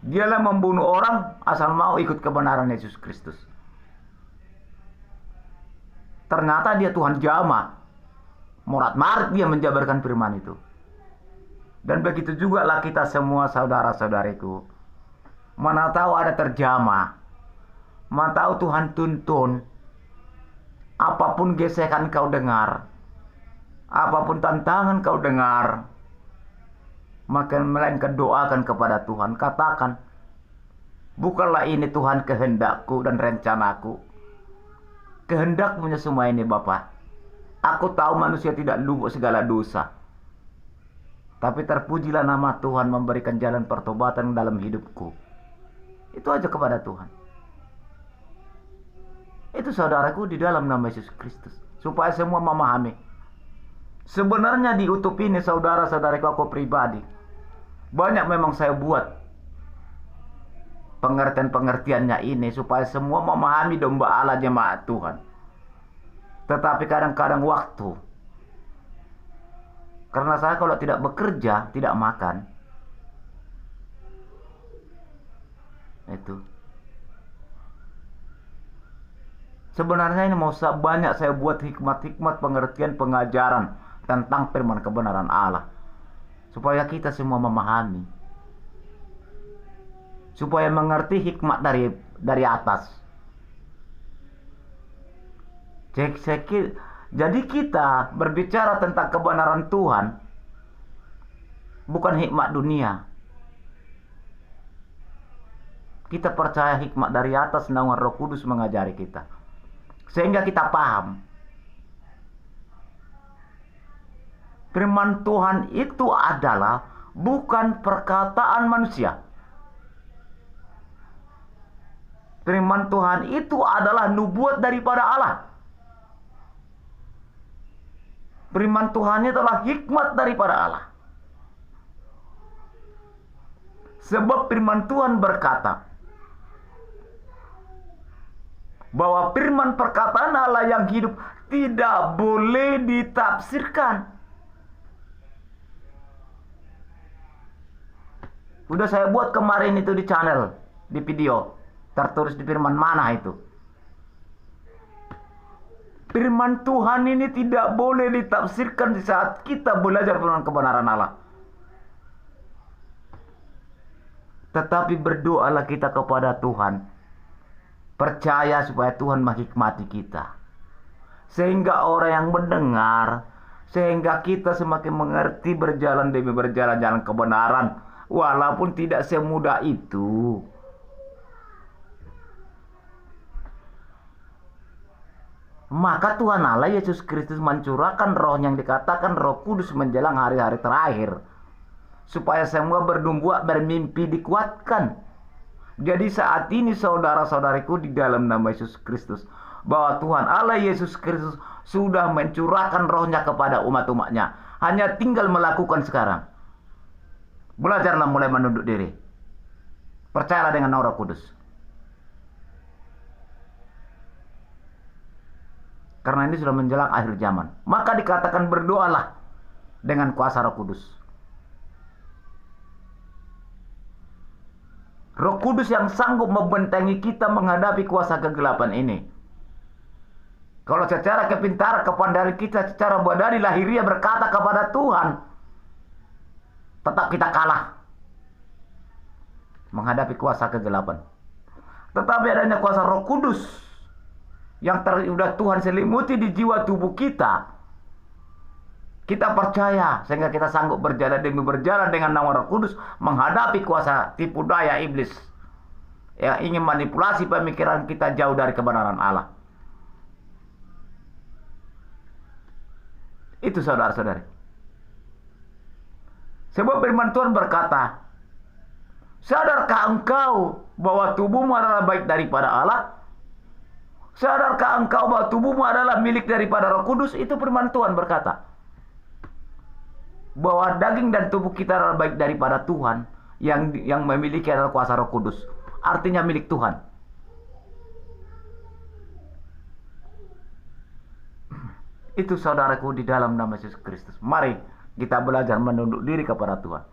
Dialah membunuh orang asal mau ikut kebenaran Yesus Kristus. Ternyata dia Tuhan jama. Morat-marit dia menjabarkan firman itu. Dan begitu juga lah kita semua saudara-saudariku. Mana tahu ada terjamah. Mana tahu Tuhan tuntun. Apapun gesekan kau dengar. Apapun tantangan kau dengar. Maka melainkan doakan kepada Tuhan. Katakan. Bukanlah ini Tuhan kehendakku dan rencanaku. Kehendak punya semua ini Bapa. Aku tahu manusia tidak luput segala dosa. Tapi terpujilah nama Tuhan memberikan jalan pertobatan dalam hidupku. Itu aja kepada Tuhan. Itu saudaraku di dalam nama Yesus Kristus. Supaya semua memahami. Sebenarnya di YouTube ini saudara-saudariku aku pribadi. Banyak memang saya buat pengertian-pengertiannya ini. Supaya semua memahami domba Allah jemaat Tuhan. Tetapi kadang-kadang waktu. Karena saya kalau tidak bekerja, tidak makan. Itu. Sebenarnya ini mau banyak saya buat hikmat-hikmat pengertian pengajaran tentang firman kebenaran Allah. Supaya kita semua memahami. Supaya mengerti hikmat dari atas. Jadi kita berbicara tentang kebenaran Tuhan bukan hikmat dunia. Kita percaya hikmat dari atas naungan Roh Kudus mengajari kita. Sehingga kita paham. Firman Tuhan itu adalah bukan perkataan manusia. Firman Tuhan itu adalah nubuat daripada Allah. Firman Tuhan itu adalah hikmat daripada Allah. Sebab firman Tuhan berkata bahwa firman perkataan Allah yang hidup tidak boleh ditafsirkan. Udah saya buat kemarin itu di channel, di video. Tertulis di firman mana itu. Firman Tuhan ini tidak boleh ditafsirkan di saat kita belajar firman kebenaran Allah. Tetapi berdoalah kita kepada Tuhan. Percaya supaya Tuhan menghikmati kita. Sehingga orang yang mendengar, sehingga kita semakin mengerti berjalan demi berjalan jalan kebenaran. Walaupun tidak semudah itu. Maka Tuhan Allah Yesus Kristus mencurahkan roh yang dikatakan Roh Kudus menjelang hari-hari terakhir. Supaya semua bernubuat bermimpi dikuatkan. Jadi saat ini saudara-saudariku di dalam nama Yesus Kristus. Bahwa Tuhan Allah Yesus Kristus sudah mencurahkan rohnya kepada umat-umatnya. Hanya tinggal melakukan sekarang. Belajarlah mulai menunduk diri. Percayalah dengan Roh Kudus. Karena ini sudah menjelang akhir zaman. Maka dikatakan berdoalah dengan kuasa Roh Kudus. Roh Kudus yang sanggup membentengi kita menghadapi kuasa kegelapan ini. Kalau secara kepintaran, kepandaian kita secara badani lahiriah berkata kepada Tuhan, tetap kita kalah menghadapi kuasa kegelapan. Tetapi adanya kuasa Roh Kudus yang sudah Tuhan selimuti di jiwa tubuh kita. Kita percaya sehingga kita sanggup berjalan demi berjalan dengan nama Roh Kudus menghadapi kuasa tipu daya iblis yang ingin manipulasi pemikiran kita jauh dari kebenaran Allah. Itu saudara-saudari. Sebab firman Tuhan berkata, sadarkah engkau bahwa tubuhmu adalah baik daripada Allah? Sadarkah engkau bahwa tubuhmu adalah milik daripada Roh Kudus? Itu firman Tuhan berkata. Bahwa daging dan tubuh kita adalah baik daripada Tuhan. Yang memiliki adalah kuasa Roh Kudus. Artinya milik Tuhan. Itu saudaraku di dalam nama Yesus Kristus. Mari kita belajar menunduk diri kepada Tuhan.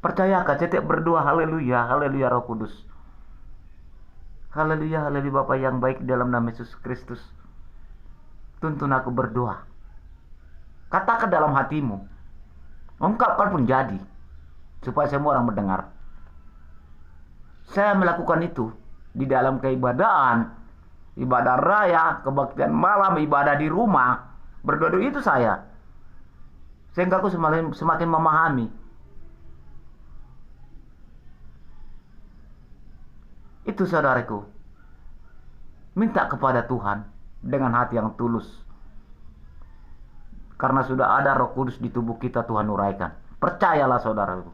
Percayakah setiap berdoa haleluya, haleluya Roh Kudus. Haleluya, haleluya Bapa yang baik dalam nama Yesus Kristus. Tuntun aku berdoa. Katakan dalam hatimu. Ungkapkan pun jadi. Supaya semua orang mendengar. Saya melakukan itu di dalam keibadahan, ibadah raya, kebaktian malam, ibadah di rumah. Berdoa itu saya. Sehingga aku semakin memahami. Itu saudaraku. Minta kepada Tuhan dengan hati yang tulus. Karena sudah ada Roh Kudus di tubuh kita, Tuhan uraikan. Percayalah saudaraku.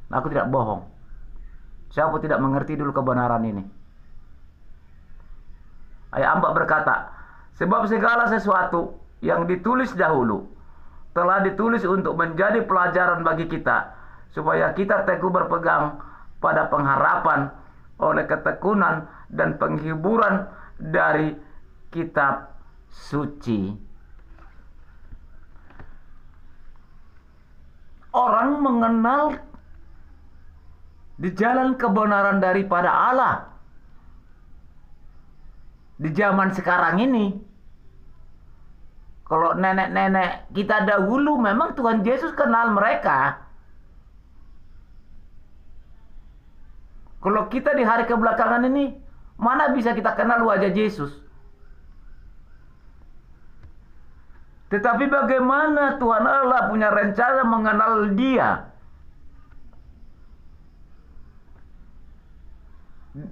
Aku tidak bohong. Siapa tidak mengerti dulu kebenaran ini? Ayah Amba berkata, sebab segala sesuatu yang ditulis dahulu telah ditulis untuk menjadi pelajaran bagi kita, supaya kita teguh berpegang pada pengharapan oleh ketekunan dan penghiburan dari kitab suci. Orang mengenal di jalan kebenaran daripada Allah di zaman sekarang ini. Kalau nenek-nenek kita dahulu memang Tuhan Yesus kenal mereka. Kalau kita di hari kebelakangan ini, mana bisa kita kenal wajah Yesus? Tetapi bagaimana Tuhan Allah punya rencana mengenal Dia?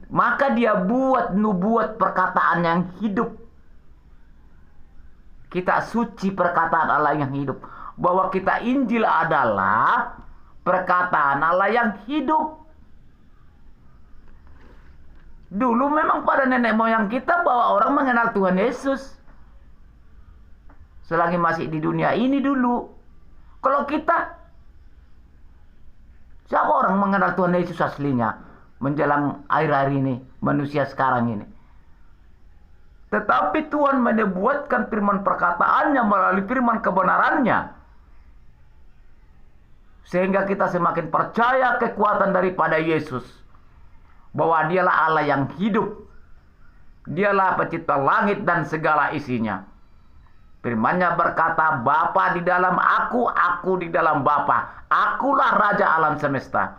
Maka Dia buat nubuat perkataan yang hidup. Kita suci perkataan Allah yang hidup. Bahwa kita Injil adalah perkataan Allah yang hidup. Dulu memang pada nenek moyang kita bahwa orang mengenal Tuhan Yesus. Selagi masih di dunia ini dulu. Kalau kita, siapa orang mengenal Tuhan Yesus aslinya? Menjelang akhir-akhir ini, manusia sekarang ini. Tetapi Tuhan menubuatkan firman perkataannya melalui firman kebenarannya. Sehingga kita semakin percaya kekuatan daripada Yesus. Bahwa Dialah Allah yang hidup. Dialah pencipta langit dan segala isinya. Firman-Nya berkata, Bapa di dalam aku di dalam Bapa. Akulah Raja alam semesta.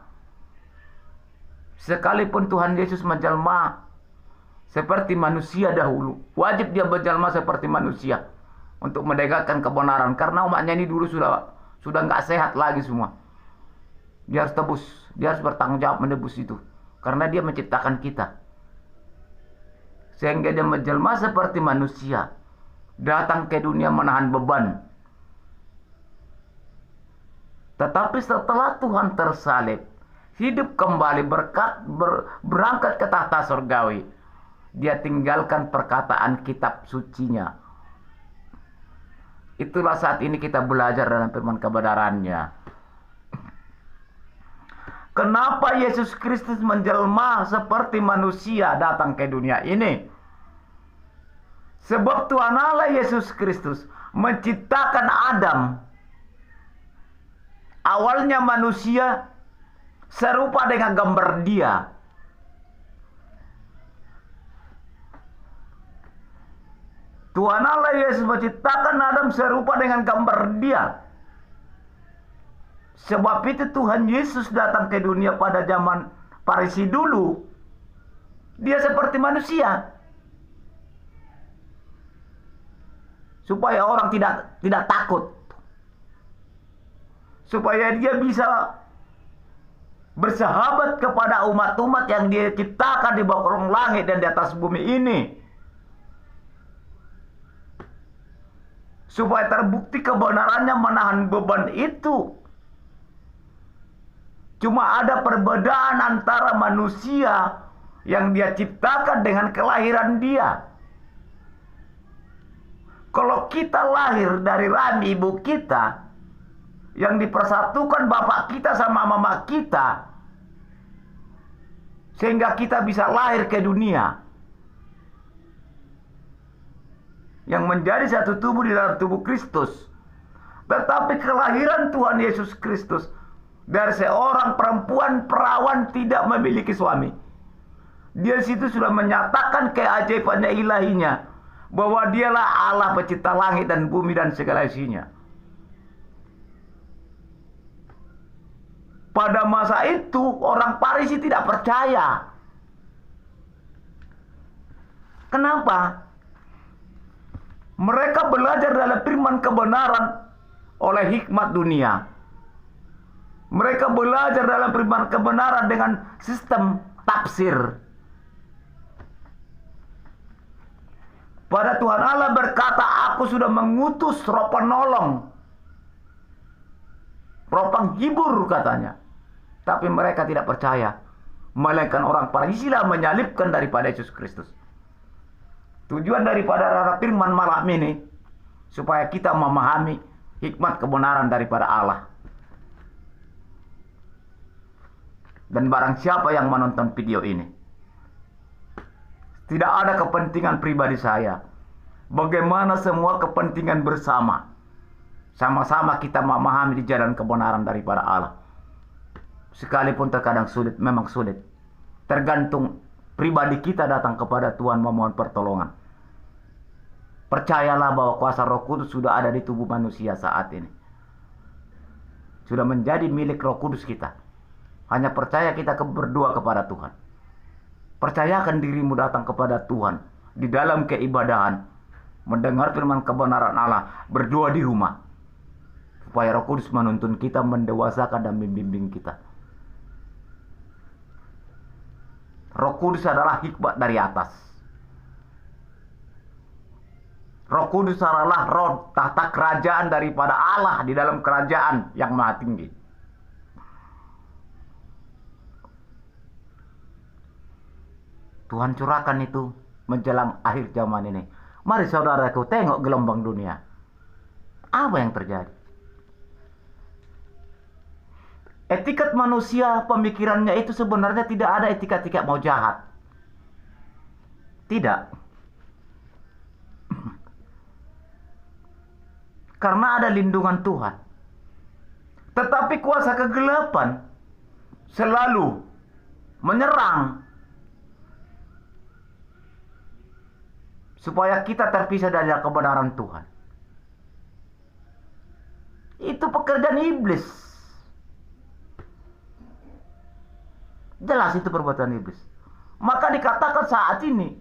Sekalipun Tuhan Yesus menjelma seperti manusia dahulu, wajib Dia menjelma seperti manusia untuk menegakkan kebenaran. Karena umatnya ini dulu sudah nggak sehat lagi semua. Dia harus tebus, Dia harus bertanggung jawab menebus itu. Karena Dia menciptakan kita. Sehingga Dia menjelma seperti manusia. Datang ke dunia menahan beban. Tetapi setelah Tuhan tersalib, hidup kembali berangkat ke tahta surgawi, Dia tinggalkan perkataan kitab sucinya. Itulah saat ini kita belajar dalam firman kebenarannya. Kenapa Yesus Kristus menjelma seperti manusia datang ke dunia ini? Sebab Tuhan Allah Yesus Kristus menciptakan Adam. Awalnya manusia serupa dengan gambar Dia. Tuhan Allah Yesus menciptakan Adam serupa dengan gambar Dia. Sebab itu Tuhan Yesus datang ke dunia pada zaman Farisi dulu. Dia seperti manusia. Supaya orang tidak takut. Supaya Dia bisa bersahabat kepada umat-umat yang Dia ciptakan di bawah kolong langit dan di atas bumi ini. Supaya terbukti kebenarannya menahan beban itu. Cuma ada perbedaan antara manusia yang Dia ciptakan dengan kelahiran Dia. Kalau kita lahir dari rahim ibu kita, yang dipersatukan bapak kita sama mama kita, sehingga kita bisa lahir ke dunia, yang menjadi satu tubuh di dalam tubuh Kristus. Tetapi kelahiran Tuhan Yesus Kristus dari seorang perempuan perawan tidak memiliki suami. Dia situ sudah menyatakan keajaibannya ilahinya, bahwa dialah Allah pencipta langit dan bumi dan segala isinya. Pada masa itu orang Farisi tidak percaya. Kenapa? Mereka belajar dalam firman kebenaran oleh hikmat dunia. Mereka belajar dalam firman kebenaran dengan sistem tafsir. Pada Tuhan Allah berkata, aku sudah mengutus roh penolong, roh penghibur katanya. Tapi mereka tidak percaya. Melainkan orang Farisi lah menyalibkan daripada Yesus Kristus. Tujuan daripada firman malam ini, supaya kita memahami hikmat kebenaran daripada Allah. Dan barang siapa yang menonton video ini, tidak ada kepentingan pribadi saya. Bagaimana semua kepentingan bersama. Sama-sama kita memahami di jalan kebenaran daripada Allah. Sekalipun terkadang sulit, memang sulit. Tergantung pribadi kita datang kepada Tuhan memohon pertolongan. Percayalah bahwa kuasa Roh Kudus sudah ada di tubuh manusia saat ini. Sudah menjadi milik Roh Kudus kita. Hanya percaya kita berdoa kepada Tuhan. Percayakan dirimu datang kepada Tuhan di dalam keibadahan, mendengar firman kebenaran Allah, berdoa di rumah, supaya Roh Kudus menuntun kita, mendewasakan dan membimbing kita. Roh Kudus adalah hikmat dari atas. Roh Kudus adalah roh tahta kerajaan daripada Allah di dalam kerajaan yang maha tinggi. Tuhan curahkan itu menjelang akhir zaman ini. Mari saudaraku tengok gelombang dunia. Apa yang terjadi? Etikat manusia, pemikirannya itu sebenarnya tidak ada etika-etika mau jahat. Tidak. Karena ada lindungan Tuhan. Tetapi kuasa kegelapan selalu menyerang supaya kita terpisah dari kebenaran Tuhan. Itu pekerjaan iblis. Jelas itu perbuatan iblis. Maka dikatakan saat ini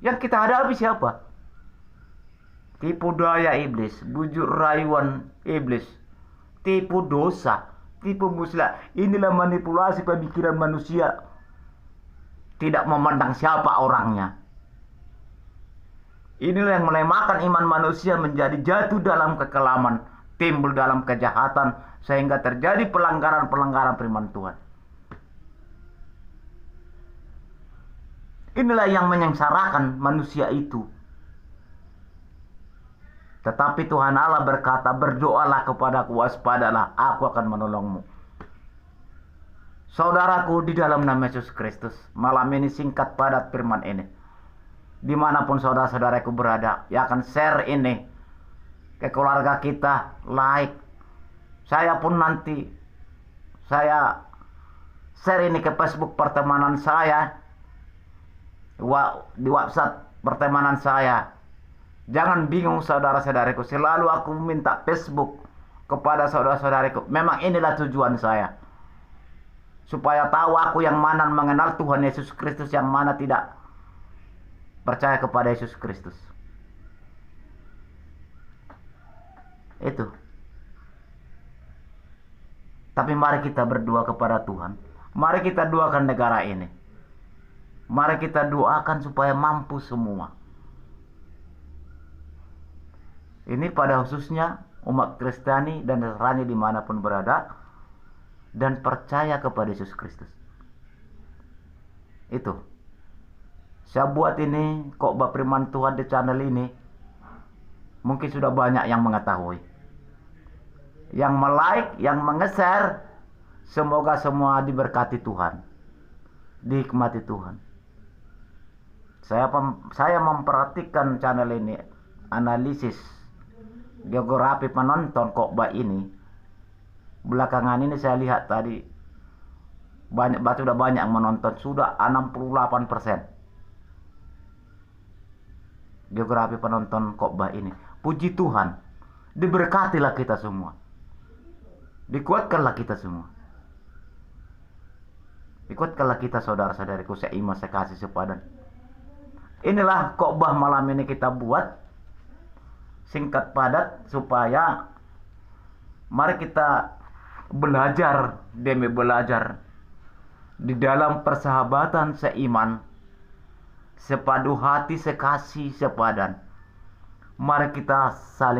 yang kita hadapi siapa? Tipu daya iblis, bujuk rayuan iblis, tipu dosa, tipu muslah. Inilah manipulasi pemikiran manusia. Tidak memandang siapa orangnya. Inilah yang melemahkan iman manusia menjadi jatuh dalam kekelaman, timbul dalam kejahatan, sehingga terjadi pelanggaran-pelanggaran firman Tuhan. Inilah yang menyengsarakan manusia itu. Tetapi Tuhan Allah berkata, berdoalah kepadaku, waspadalah, aku akan menolongmu. Saudaraku, di dalam nama Yesus Kristus, malam ini singkat padat firman ini. Dimanapun saudara-saudaraku berada, ya akan share ini ke keluarga kita, like. Saya pun nanti, saya share ini ke Facebook pertemanan saya, di WhatsApp pertemanan saya. Jangan bingung saudara-saudariku, selalu aku minta Facebook kepada saudara-saudariku. Memang inilah tujuan saya. Supaya tahu aku yang mana mengenal Tuhan Yesus Kristus, yang mana tidak percaya kepada Yesus Kristus. Itu. Tapi mari kita berdoa kepada Tuhan. Mari kita doakan negara ini. Mari kita doakan supaya mampu semua. Ini pada khususnya umat Kristiani dan Nasrani dimanapun berada, dan percaya kepada Yesus Kristus. Itu. Saya buat ini khotbah firman Tuhan di channel ini. Mungkin sudah banyak yang mengetahui. Yang like, yang nge-share, semoga semua diberkati Tuhan. Dihikmati Tuhan. Saya memperhatikan channel ini, analisis geografi penonton khotbah ini, Belakangan ini saya lihat tadi sudah banyak yang menonton, sudah 68% geografi penonton khotbah ini. Puji Tuhan, diberkatilah kita semua, dikuatkanlah kita semua, dikuatkanlah kita saudara-saudariku seiman, sekasih, sepadan. Inilah khotbah malam ini kita buat singkat padat supaya mari kita belajar demi belajar di dalam persahabatan seiman, sepadu hati, sekasih, sepadan. Mari kita saling